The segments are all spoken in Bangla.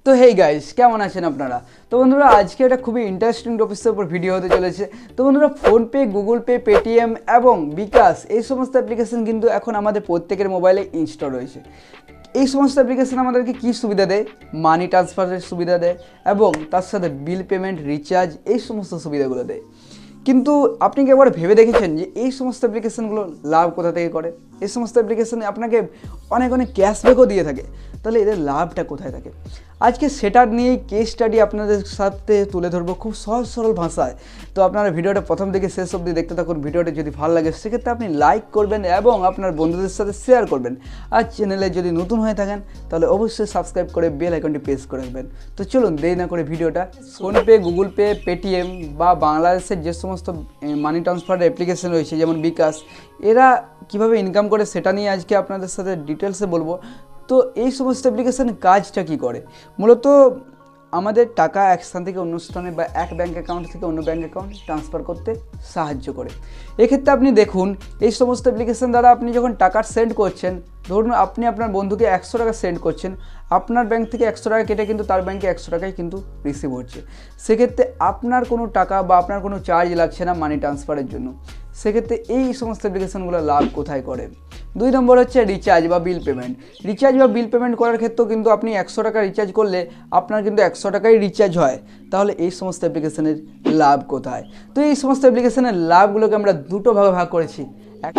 তো হেই গাইস, কেমন আছেন আপনারা? তো বন্ধুরা, আজকে একটা খুবই ইন্টারেস্টিং টপিকের উপর ভিডিও হতে চলেছে। তো বন্ধুরা, ফোনপে, গুগল পে, পেটিএম এবং বিকাশ এই সমস্ত অ্যাপ্লিকেশন কিন্তু এখন আমাদের প্রত্যেকের মোবাইলে ইনস্টল রয়েছে। এই সমস্ত অ্যাপ্লিকেশন আমাদেরকে কী সুবিধা দেয়? মানি ট্রান্সফারের সুবিধা দেয় এবং তার সাথে বিল পেমেন্ট, রিচার্জ এই সমস্ত সুবিধাগুলো দেয়। কিন্তু আপনি কি একবার ভেবে দেখেছেন যে এই সমস্ত অ্যাপ্লিকেশনগুলো লাভ কোথা থেকে করে? এই সমস্ত অ্যাপ্লিকেশনে আপনাকে অনেক অনেক ক্যাশব্যাকও দিয়ে থাকে, তাহলে এদের লাভটা কোথায় থাকে? আজকে সেটা নিয়েই কেস স্টাডি আপনাদের সাথে তুলে ধরবো খুব সহজ সরল ভাষায়। তো আপনারা ভিডিওটা প্রথম থেকে শেষ অবধি দেখতে থাকুন। ভিডিওটা যদি ভালো লাগে সেক্ষেত্রে আপনি লাইক করবেন এবং আপনার বন্ধুদের সাথে শেয়ার করবেন। আর চ্যানেলে যদি নতুন হয়ে থাকেন তাহলে অবশ্যই সাবস্ক্রাইব করে বেল আইকনটি প্রেস করে রাখবেন। তো চলুন দেরি না করে ভিডিওটা। ফোনপে, গুগল পে, পেটিএম বা বাংলাদেশের যে সমস্ত মানি ট্রান্সফার অ্যাপ্লিকেশন রয়েছে যেমন বিকাশ, এরা কিভাবে ইনকাম করে সেটা নিয়ে আজকে আপনাদের সাথে ডিটেলসে বলবো। তো এই সমস্ত অ্যাপ্লিকেশান কাজটা কী করে? মূলত আমাদের টাকা এক স্থান থেকে অন্য স্থানে বা এক ব্যাঙ্ক অ্যাকাউন্ট থেকে অন্য ব্যাঙ্ক অ্যাকাউন্ট ট্রান্সফার করতে সাহায্য করে। এক্ষেত্রে আপনি দেখুন, এই সমস্ত অ্যাপ্লিকেশান দ্বারা আপনি যখন টাকা সেন্ড করছেন, ধরুন আপনি আপনার বন্ধুকে 100 টাকা সেন্ড করছেন, আপনার ব্যাঙ্ক থেকে 100 টাকা কেটে কিন্তু তার ব্যাঙ্কে 100 টাকাই কিন্তু রিসিভ হচ্ছে। সেক্ষেত্রে আপনার কোনো টাকা বা আপনার কোনো চার্জ লাগছে না মানি ট্রান্সফারের জন্য। সেক্ষেত্রে এই সমস্ত অ্যাপ্লিকেশানগুলো লাভ কোথায় করে? 2 নম্বর হচ্ছে রিচার্জ বা বিল পেমেন্ট। রিচার্জ বা বিল পেমেন্ট করার ক্ষেত্রেও কিন্তু আপনি 100 টাকা রিচার্জ করলে আপনার কিন্তু 100 টাকাই রিচার্জ হয়। তাহলে এই সমস্ত অ্যাপ্লিকেশানের লাভ কোথায়? তো এই সমস্ত অ্যাপ্লিকেশানের লাভগুলোকে আমরা দুটো ভাগে ভাগ করেছি।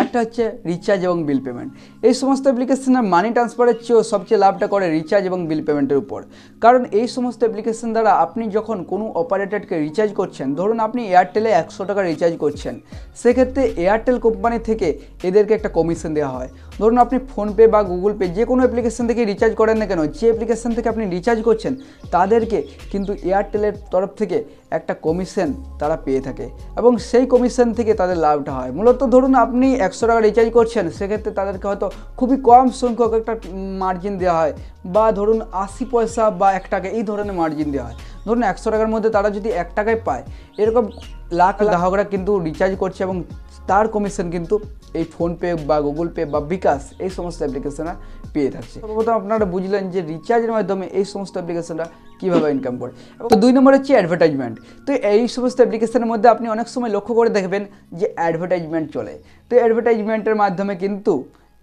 একটা হচ্ছে রিচার্জ এবং বিল পেমেন্ট। এই সমস্ত অ্যাপ্লিকেশনের মানি ট্রান্সফারের চেয়েও সবচেয়ে লাভটা করে রিচার্জ এবং বিল পেমেন্টের উপর। কারণ এই সমস্ত অ্যাপ্লিকেশন দ্বারা আপনি যখন কোনো অপারেটরকে রিচার্জ করছেন, ধরুন আপনি এয়ারটেলে 100 টাকা রিচার্জ করছেন, সেক্ষেত্রে এয়ারটেল কোম্পানি থেকে এদেরকে একটা কমিশন দেওয়া হয়। ধরুন আপনি ফোনপে বা গুগল পে যে কোনো অ্যাপ্লিকেশন থেকে রিচার্জ করেন না কেন, যে অ্যাপ্লিকেশন থেকে আপনি রিচার্জ করছেন তাদেরকে কিন্তু এয়ারটেলের তরফ থেকে একটা কমিশন তারা পেয়ে থাকে এবং সেই কমিশন থেকে তাদের লাভটা হয়। মূলত ধরুন আপনি 100 টাকা রিচার্জ করছেন, সেক্ষেত্রে তাদেরকে হয়তো খুবই কম সংখ্যক একটা মার্জিন দেওয়া হয়, বা ধরুন 80 পয়সা বা 1 টাকা এই ধরনের মার্জিন দেওয়া হয়। ধরুন 100 টাকার মধ্যে তারা যদি 1 টাকায় পায়, এরকম লাখ গ্রাহকরা কিন্তু রিচার্জ করছে এবং তার কমিশন কিন্তু এই ফোনপে বা গুগল পে বা বিকাশ এই সমস্ত অ্যাপ্লিকেশনরা পেয়ে থাকছে। প্রথম আপনারা বুঝলেন যে রিচার্জের মাধ্যমে এই সমস্ত অ্যাপ্লিকেশনরা কীভাবে ইনকাম করে। তো 2 নম্বর হচ্ছে অ্যাডভার্টাইজমেন্ট। তো এই সমস্ত অ্যাপ্লিকেশনের মধ্যে আপনি অনেক সময় লক্ষ্য করে দেখবেন যে অ্যাডভার্টাইজমেন্ট চলে। তো অ্যাডভার্টাইজমেন্টের মাধ্যমে কিন্তু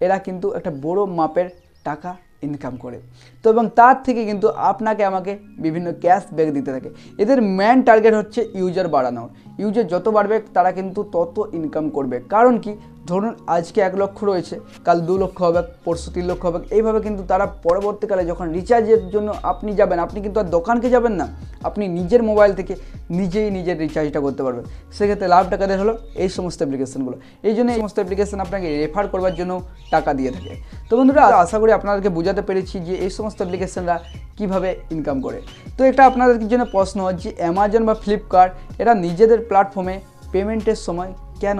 এরা কিন্তু একটা বড় মাপের টাকা ইনকাম করে। তো এবং তার থেকে কিন্তু আপনাকে আমাকে বিভিন্ন ক্যাশব্যাক দিতে থাকে। এদের মেন টার্গেট হচ্ছে ইউজার বাড়ানোর। ইউজার যত বাড়বে তারা কিন্তু তত ইনকাম করবে। কারণ কি, ধরুন আজকে 1 লক্ষ রয়েছে, কাল 2 লক্ষ হবে, পরশু 3 লক্ষ হবে। এইভাবে কিন্তু তারা পরবর্তীকালে যখন রিচার্জের জন্য আপনি যাবেন, আপনি কিন্তু আর দোকানকে যাবেন না, আপনি নিজের মোবাইল থেকে নিজেই নিজের রিচার্জটা করতে পারবেন। সেক্ষেত্রে লাভ টাকাদের হলো এই সমস্ত অ্যাপ্লিকেশনগুলো। এই জন্য এই সমস্ত অ্যাপ্লিকেশন আপনাকে রেফার করবার জন্য টাকা দিয়ে থাকে। তো বন্ধুরা, আশা করি আপনাদেরকে বোঝাতে পেরেছি যে এই সমস্ত অ্যাপ্লিকেশনরা কীভাবে ইনকাম করে। তো এটা আপনাদের জন্য প্রশ্ন যে অ্যামাজন বা ফ্লিপকার্ট এরা নিজেদের প্ল্যাটফর্মে পেমেন্টের সময় কেন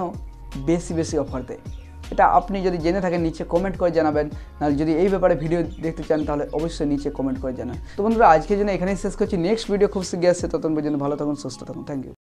বেশি বেশি অফার দেয়? এটা আপনি যদি জেনে থাকেন নিচে কমেন্ট করে জানাবেন। নাহলে যদি এই ব্যাপারে ভিডিও দেখতে চান তাহলে অবশ্যই নিচে কমেন্ট করে জানান। তো বন্ধুরা, আজকের জন্য এখানেই শেষ করছি। নেক্সট ভিডিও খুব শীঘ্রই আসছে। ততক্ষণ পর্যন্ত ভালো থাকুন, সুস্থ থাকুন। Thank you.